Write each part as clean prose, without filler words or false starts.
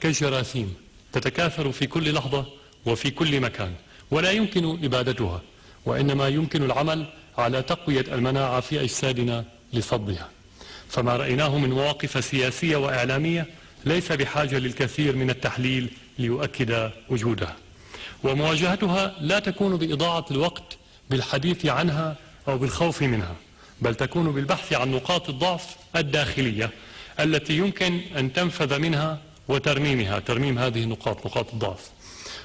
كالجراثيم تتكاثر في كل لحظة وفي كل مكان، ولا يمكن إبادتها، وإنما يمكن العمل على تقوية المناعة في أجسادنا لصدها. فما رأيناه من مواقف سياسية وإعلامية ليس بحاجة للكثير من التحليل ليؤكد وجودها، ومواجهتها لا تكون بإضاعة الوقت بالحديث عنها أو بالخوف منها، بل تكون بالبحث عن نقاط الضعف الداخلية التي يمكن أن تنفذ منها وترميمها، ترميم هذه نقاط الضعف.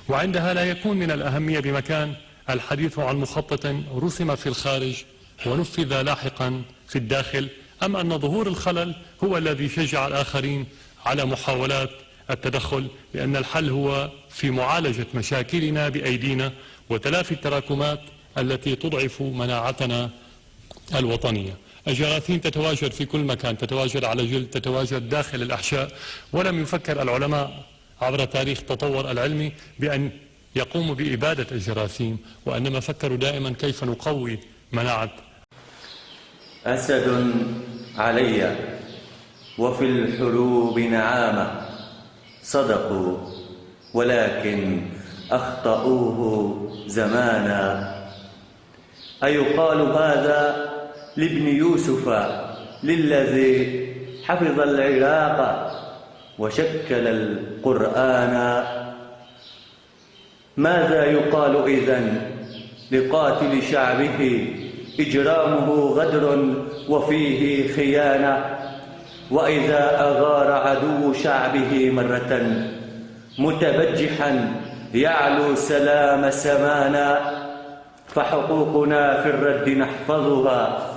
وعندها لا يكون من الأهمية بمكان الحديث عن مخطط رسم في الخارج ونفذ لاحقا في الداخل، أم أن ظهور الخلل هو الذي شجع الآخرين على محاولات التدخل، لأن الحل هو في معالجة مشاكلنا بأيدينا وتلافي التراكمات التي تضعف مناعتنا الوطنية. الجراثيم تتواجد في كل مكان، تتواجد على جلد، تتواجد داخل الأحشاء، ولم يفكر العلماء عبر تاريخ التطور العلمي بأن يقوموا بإبادة الجراثيم، وإنما فكروا دائما كيف نقوي مناعة. أسد علي وفي الحروب نعامة، صدقوا ولكن أخطأوه زمانا. أيقال هذا لابن يوسف للذي حفظ العراق وشكل القرآن؟ ماذا يقال إذن لقاتل شعبه إجرامه غدر وفيه خيانة؟ وإذا أغار عدو شعبه مرة متبجحا يعلو سلام سمانا، فحقوقنا في الرد نحفظها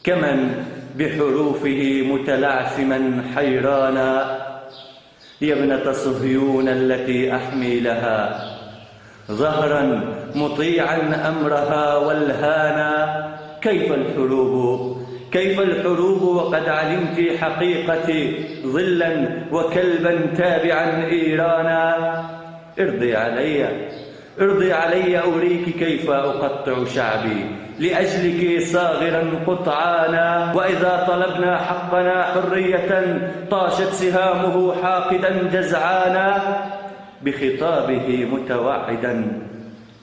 كمن بحروفه متلعثما حيرانا. يا ابنة صهيون التي أحمي لها ظهرا مطيعا أمرها والهانا، كيف الحروب وقد علمت حقيقتي ظلا وكلبا تابعا إيرانا. ارضي علي أريك كيف أقطع شعبي لأجلك صاغرا قطعانا. وإذا طلبنا حقنا حرية طاشت سهامه حاقدا جزعانا، بخطابه متوعدا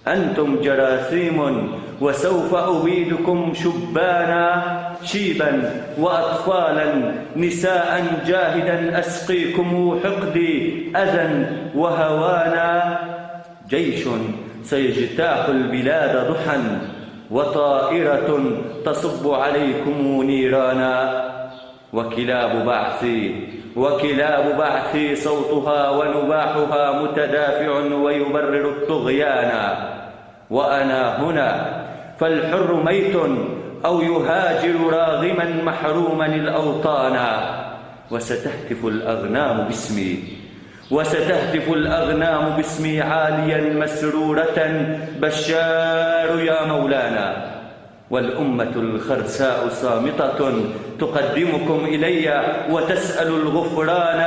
أنتم جراثيم وسوف أبيدكم شبانا، شيبا وأطفالا نساء جاهدا أسقيكم حقدي أذى وهوانا. جيش سيجتاح البلاد ضحى وطائرة تصب عليكم نيرانا. وكلاب بعثي صوتها ونباحها متدافع ويبرر الطغيان. وأنا هنا فالحر ميت أو يهاجر راغما محروما الأوطان. وستهتف الأغنام باسمي عاليا مسرورة بشار يا مولانا. والأمة الخرساء صامتة تقدمكم إلي وتسأل الغفران.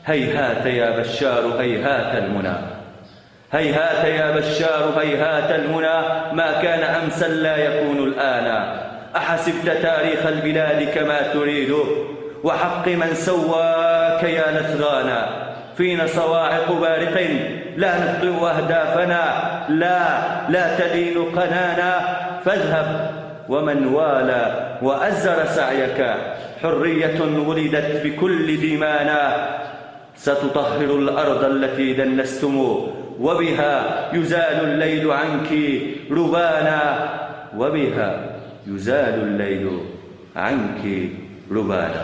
هيهات يا بشار هيهات المنى، هيهات يا بشار هيهات المنى، ما كان أمسا لا يكون الآن. أحسبت تاريخ البلاد كما تريد وحق من سواك يا نثرانا. فينا صواعق بارق لا نخطئ أهدافنا، لا تلين قنانا. فاذهب ومن والى وأزر سعيك، حرية ولدت بكل دمانا. ستطهر الأرض التي دنستم وبها يزال الليل عنك ربانا، وبها يزال الليل عنك ربانا.